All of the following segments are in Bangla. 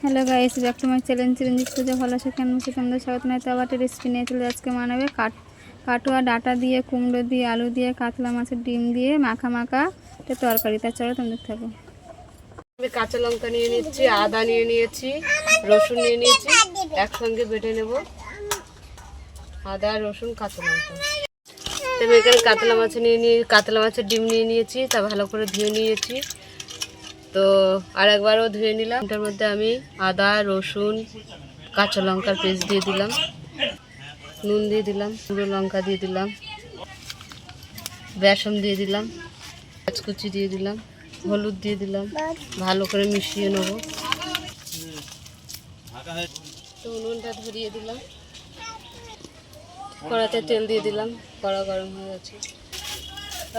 Hello guys, back to my channel Chiranjit Puja. ভালো আছে কেমন আছে তোমাদের স্বাগত। নয় তো আবার একটা রেসিপি নিয়ে চলে আজকে বানাবে কাটোয়া ডাঁটা দিয়ে, কুমড়ো দিয়ে, আলু দিয়ে, কাতলা মাছের ডিম দিয়ে মাখা একটা তরকারি। তার চলো তোমাদের থাকো। আমি কাঁচা লঙ্কা নিয়ে নিচ্ছি, আদা নিয়ে নিয়েছি, রসুন নিয়ে নিয়েছি, একসঙ্গে বেটে নেব। আদা, রসুন, কাঁচা লঙ্কা। আমি এখানে কাতলা মাছের ডিম নিয়ে নিয়েছি, তা ভালো করে ধুয়ে নিয়েছি। তো আর একবারও ধুয়ে নিলাম। এটার মধ্যে আমি আদা, রসুন, কাঁচা লঙ্কার পেস্ট দিয়ে দিলাম, নুন দিয়ে দিলাম, গুঁড়ো লঙ্কা দিয়ে দিলাম, বেসন দিয়ে দিলাম, পেঁয়াজ কুচি দিয়ে দিলাম, হলুদ দিয়ে দিলাম, ভালো করে মিশিয়ে নেব। তো উনুনটা ধরিয়ে দিলাম, কড়াতে তেল দিয়ে দিলাম, কড়া গরম হয়ে গেছে।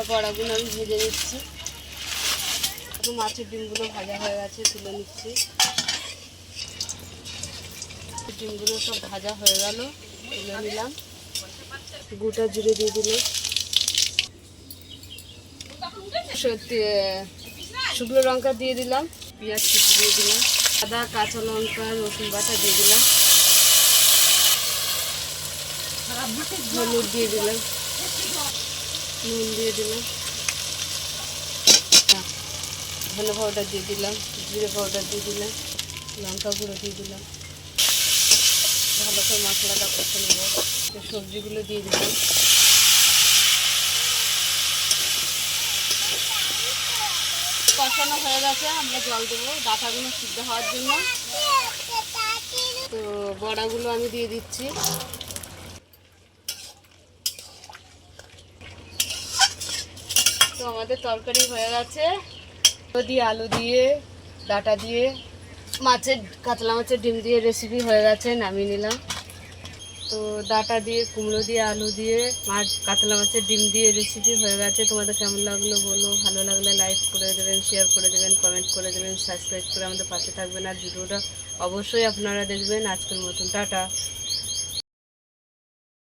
বড়াগুলো আমি ভেজে নিচ্ছি। মাছের ডিমগুলো ভাজা হয়ে গেছে, তুলে নিচ্ছি। ডিমগুলো সব ভাজা হয়ে গেল, তুলে নিলাম। গোটা জিরে দিয়ে দিলাম, শুকনো লঙ্কা দিয়ে দিলাম, পেঁয়াজ কুচি দিয়ে দিলাম, আদা, কাঁচা লঙ্কা, রসুন বাটা দিয়ে দিলাম, হলুদ দিয়ে দিলাম, নুন দিয়ে দিলাম, ধনে পাউডার দিয়ে দিলাম, জিরে পাউডার দিয়ে দিলাম, লঙ্কা গুঁড়ো দিয়ে দিলাম। ভালো করে মশলাটা কষে নেব। সবজিগুলো দিয়ে দিলাম। কষানো হয়ে গেছে, আমরা জল দেবো ডাঁটাগুলো সিদ্ধ হওয়ার জন্য। তো বড়াগুলো আমি দিয়ে দিচ্ছি। তো আমাদের তরকারি হয়ে গেছে। আলু দিয়ে, ডাঁটা দিয়ে, কাতলা মাছের ডিম দিয়ে রেসিপি হয়ে গেছে, নামিয়ে নিলাম। তো ডাঁটা দিয়ে, কুমড়ো দিয়ে, আলু দিয়ে, কাতলা মাছের ডিম দিয়ে রেসিপি হয়ে গেছে। তোমাদের কেমন লাগলো বলো। ভালো লাগলে লাইক করে দেবেন, শেয়ার করে দেবেন, কমেন্ট করে দেবেন, সাবস্ক্রাইব করে আমাদের পাশে থাকবেন। আর ভিডিওটা অবশ্যই আপনারা দেখবেন। আজকের মতন টাটা।